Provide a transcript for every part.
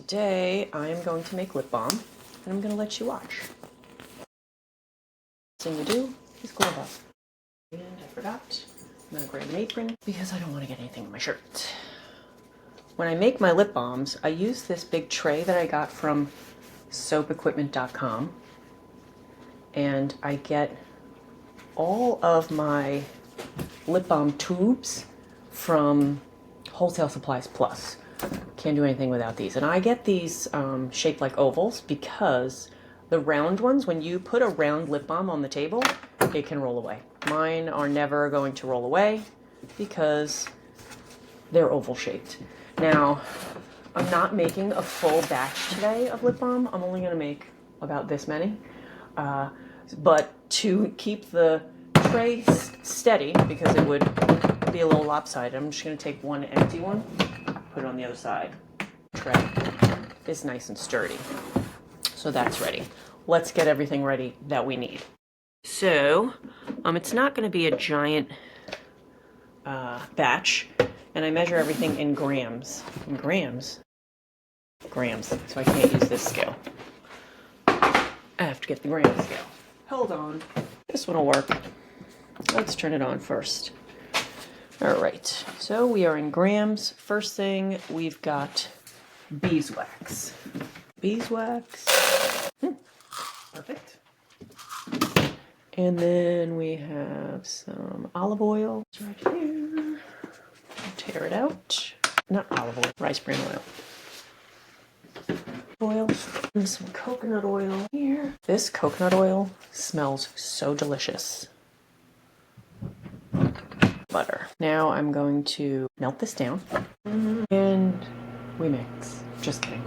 Today I'm going to make lip balm, and I'm going to let you watch. First thing you do is glove up. And I forgot, I'm going to grab an apron because I don't want to get anything in my shirt. When I make my lip balms, I use this big tray that I got from soapequipment.com, and I get all of my lip balm tubes from Wholesale Supplies Plus. Can't do anything without these. And I get these shaped like ovals because the round ones, when you put a round lip balm on the table, it can roll away. Mine are never going to roll away because they're oval shaped. Now, I'm not making a full batch today of lip balm. I'm only going to make about this many. But to keep the tray steady, because it would be a little lopsided, I'm just going to take one empty one, put it on the other side. Tray is nice and sturdy. So that's ready. Let's get everything ready that we need. So, it's not going to be a giant batch, and I measure everything in grams. In grams? Grams. So I can't use this scale. I have to get the gram scale. Hold on. This one will work. Let's turn it on first. All right, so we are in grams. First thing, we've got beeswax. Beeswax. Perfect. And then we have some olive oil. It's right here. Tear it out. Not olive oil, rice bran oil. And some coconut oil here. This coconut oil smells so delicious. Butter. Now I'm going to melt this down and we mix. Just kidding.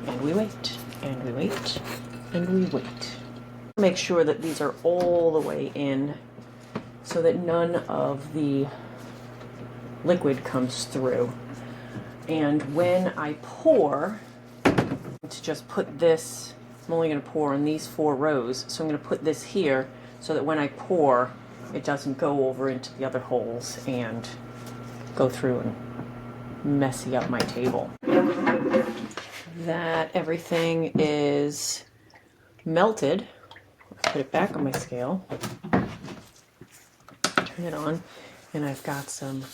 And we wait, and we wait, and we wait. Make sure that these are all the way in so that none of the liquid comes through. And when I pour, to just put this, I'm only going to pour on these 4 rows, so I'm going to put this here so that when I pour, it doesn't go over into the other holes and go through and messy up my table. That everything is melted. Put it back on my scale. Turn it on, and I've got some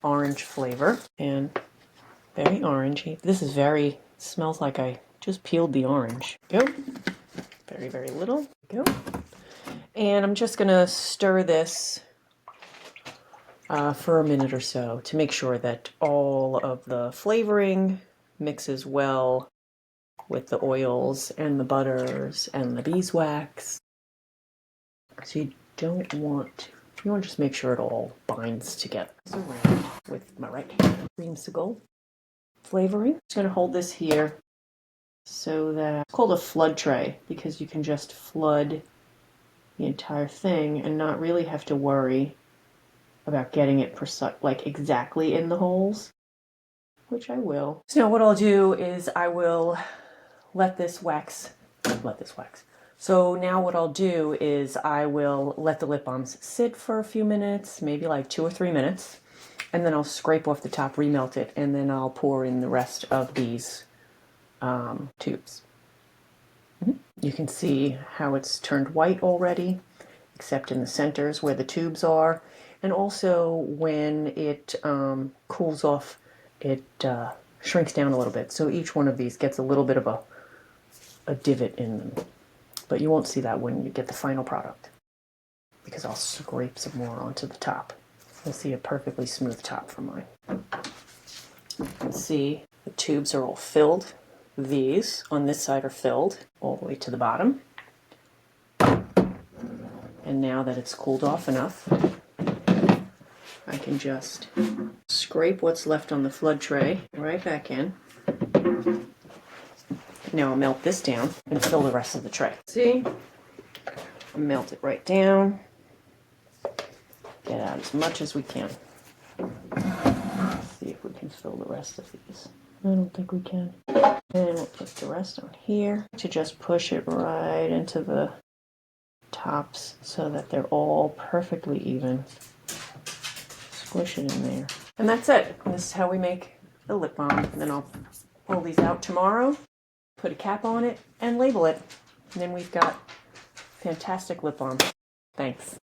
orange flavor, and very orangey. This is very, smells like I just peeled the orange. Go. Very, very little. Go. And I'm just going to stir this for a minute or so to make sure that all of the flavoring mixes well with the oils and the butters and the beeswax. So you don't want, you want to just make sure it all binds together. So around with my right hand, creamsicle flavoring. I'm just going to hold this here so that it's called a flood tray because you can just flood the entire thing and not really have to worry about getting it like exactly in the holes, which I will. So now what I'll do is I will let this wax. So now what I'll do is I will let the lip balms sit for a few minutes, maybe like 2 or 3 minutes, and then I'll scrape off the top, remelt it, and then I'll pour in the rest of these tubes. You can see how it's turned white already, except in the centers where the tubes are. And also when it cools off, it shrinks down a little bit. So each one of these gets a little bit of a divot in them. But you won't see that when you get the final product, because I'll scrape some more onto the top. You'll see a perfectly smooth top for mine. You can see the tubes are all filled. These on this side are filled all the way to the bottom. And now that it's cooled off enough, I can just scrape what's left on the flood tray right back in. Now I'll melt this down and fill the rest of the tray. See? I'll melt it right down. Get out as much as we can. Let's see if we can fill the rest of these. I don't think we can. And we'll put the rest on here to just push it right into the tops so that they're all perfectly even. Squish it in there. And that's it. This is how we make the lip balm. And then I'll Pull these out tomorrow, put a cap on it, and label it. And then we've got fantastic lip balm. Thanks.